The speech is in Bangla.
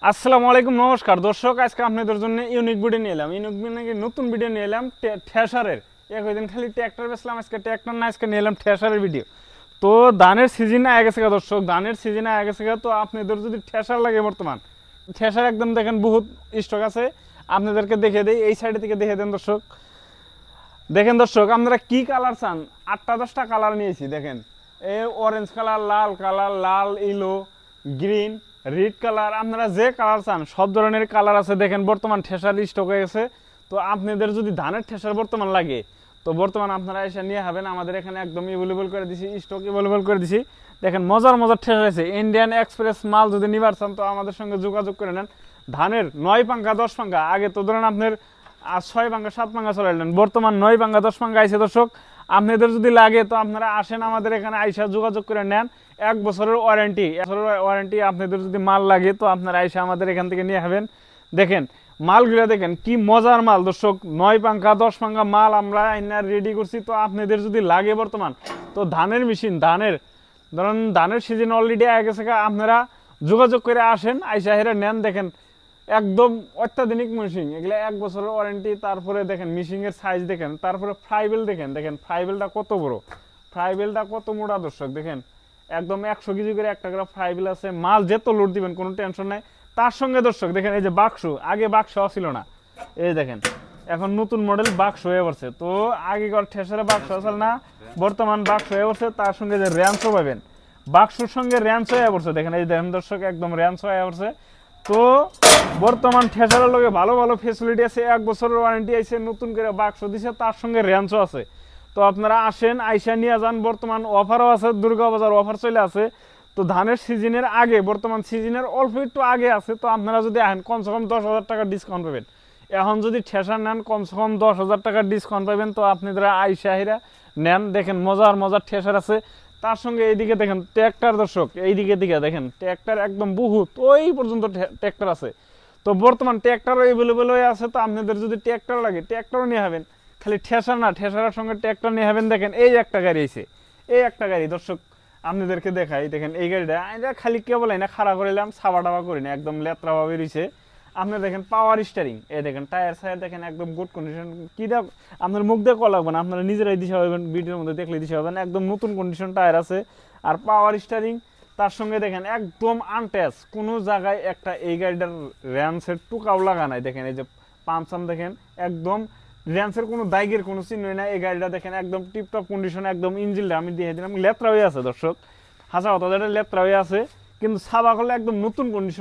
আসসালামু আলাইকুম, নমস্কার দর্শক। আজকে আপনাদের জন্য ইউনিক ভিডিও নিয়ে এলাম। নতুন ভিডিও নিয়ে এলাম থ্রেশারের। একই দিন খালি ট্র্যাক্টর বেচলাম, আজকে ট্র্যাক্টর না, আজকে নিয়ে এলাম থ্রেশারের ভিডিও। তো ধানের সিজন আগে গেছে গা দর্শক, ধানের সিজন আগে গেছে গা। তো আপনাদের যদি থ্রেশার লাগে, বর্তমান থ্রেশার একদম দেখেন বহুত স্টক আছে। আপনাদেরকে দেখে দিই, এই সাইডে থেকে দেখে দেন দর্শক। দেখেন দর্শক, আপনারা কি কালার চান? 8টা 10টা কালার নিয়েছি। দেখেন এই অরেঞ্জ কালার, লাল কালার, লাল ইলো, গ্রিন, রেড কালার, আপনারা যে কালার চান সব ধরনের কালার আছে। দেখেন বর্তমান ঠেসার স্টক হয়ে গেছে। তো আপনাদের যদি ধানের ঠেসার বর্তমান লাগে, তো বর্তমান আপনারা এসে নিয়ে হবেন। আমাদের এখানে একদম অ্যাভেলেবল করে দিছি, স্টক অ্যাভেলেবল করে দিছি। দেখেন মজার মজার ঠেসার আছে। ইন্ডিয়ান এক্সপ্রেস মাল যদি নিবার চান, তো আমাদের সঙ্গে যোগাযোগ করে নেন। ধানের 9 পাঙ্খা 10 পাঙ্খা, আগে তো ধরেন আপনার 6 পাঙ্খা 7 পাঙ্খা চলাইলেন, বর্তমান 9 পাঙ্খা 10 পাঙ্খা আইছে দর্শক। আপনাদের যদি লাগে, তো আপনারা আসেন আমাদের এখানে, আইসা যোগাযোগ করে নেন। 1 বছরের ওয়ারেন্টি। আপনাদের যদি মাল লাগে, তো আপনারা আইসা আমাদের এখান থেকে নিয়ে যাবেন। দেখেন মালগুলো দেখেন কি মজার মাল দর্শক। 9 পাঙ্খা 10 পাঙ্খা মাল আমরা রেডি করছি। তো আপনাদের যদি লাগে বর্তমান, তো ধানের মেশিন, ধরেন ধানের সিজন অলরেডি আগে গেছে, আপনারা যোগাযোগ করে আসেন, আইসা হেরে নেন। দেখেন একদম অত্যাধুনিক মেশিন, এগুলো 1 বছরের ওয়ারেন্টি। তারপরে দেখেন মেশিনের সাইজ দেখেন, তারপরে ফ্রাইবেল দেখেন ফ্রাইবেলটা কত বড়, ফ্রাইবেলটা কত মোটা দর্শক। দেখেন একদম 100 কেজি করে একটা করে ফ্রাইবেল আছে। মাল যেত লোড দিবেন, কোনো টেনশন নাই। তার সঙ্গে দর্শক দেখেন এই যে বাক্স, আগে বাক্স ছিল না, এই দেখেন এখন নতুন মডেল বাক্স হয়ে পড়ছে। তো আগেকার ঠেসারে বাক্স আসল না, বর্তমান বাক্স হয়ে পড়ছে। তার সঙ্গে যে র্যান্সও পাবেন, বাক্সর সঙ্গে র্যান্স হয়ে পড়ছে। দেখেন এই দেখেন দর্শক, একদম র্যান্স হয়ে পড়ছে। তো বর্তমান ঠেসারের লগে ভালো ভালো ফেসিলিটি আছে। 1 বছরের ওয়ারেন্টি আছে, নতুন করে বাক্স দিছে, তার সঙ্গে র্যাঞ্চও আছে। তো আপনারা আসেন, আইসা নিয়ে যান। বর্তমান অফারও আছে, দুর্গা বাজার অফার চলে আছে। তো ধানের সিজনের আগে, বর্তমান সিজনের অল্প একটু আগে আছে। তো আপনারা যদি আসেন, কমসে কম 10,000 টাকা ডিসকাউন্ট পাবেন। এখন যদি ঠেসার নেন, কমসে কম 10,000 টাকার ডিসকাউন্ট পাবেন। তো আপনারা আইসা হিরা নেন। দেখেন মজার মজার ঠেসার আছে। তার সঙ্গে এইদিকে দেখেন ট্র্যাক্টর দর্শক, এইদিকে দিকে দেখেন ট্র্যাক্টর একদম বহুত ওই পর্যন্ত ট্র্যাক্টর আছে। তো বর্তমান ট্র্যাক্টরও অ্যাভেলেবল হয়ে আছে। তো আপনাদের যদি ট্র্যাক্টর লাগে, ট্র্যাক্টরও নিয়ে হবেন। খালি ঠেসার না, ঠেসারের সঙ্গে ট্র্যাক্টর নিয়ে হবেন। দেখেন এই একটা গাড়ি আছে, এই একটা গাড়ি দর্শক আপনাদেরকে দেখাই। দেখেন এই গাড়িটা, এটা খালি কেবল না খাড়া করিলাম, সাবা টাবা করি না, একদম লেত্রা ভাবে রয়েছে। আপনি দেখেন পাওয়ার স্টারিং, এই দেখেন টায়ার সায়ার দেখেন একদম গুড কন্ডিশন। কি দেখ, আপনার মুখ দিয়ে কল লাগবে না, আপনারা নিজেরাই দিশা হবেন, ভিডিওর মধ্যে দেখলে দিশা হবেন। একদম নতুন কন্ডিশন টায়ার আছে আর পাওয়ার স্টারিং। তার সঙ্গে দেখেন একদম আনটাচ, কোনো জায়গায় একটা এই গাড়িটার র্যান্সের টুকাও লাগা নাই। দেখেন এই যে পাম্পসাম দেখেন, একদম র্যান্সের কোনো দাগের কোনো চিহ্ন নাই। এই গাড়িটা দেখেন একদম টিপটপ কন্ডিশন, একদম ইঞ্জিনটা আমি দিয়ে দিলাম লেত্রা হয়ে আছে দর্শক। হাসা কথা, লেত্রা হয়ে আছে, কিন্তু সাবা করলে একদম নতুন কন্ডিশন।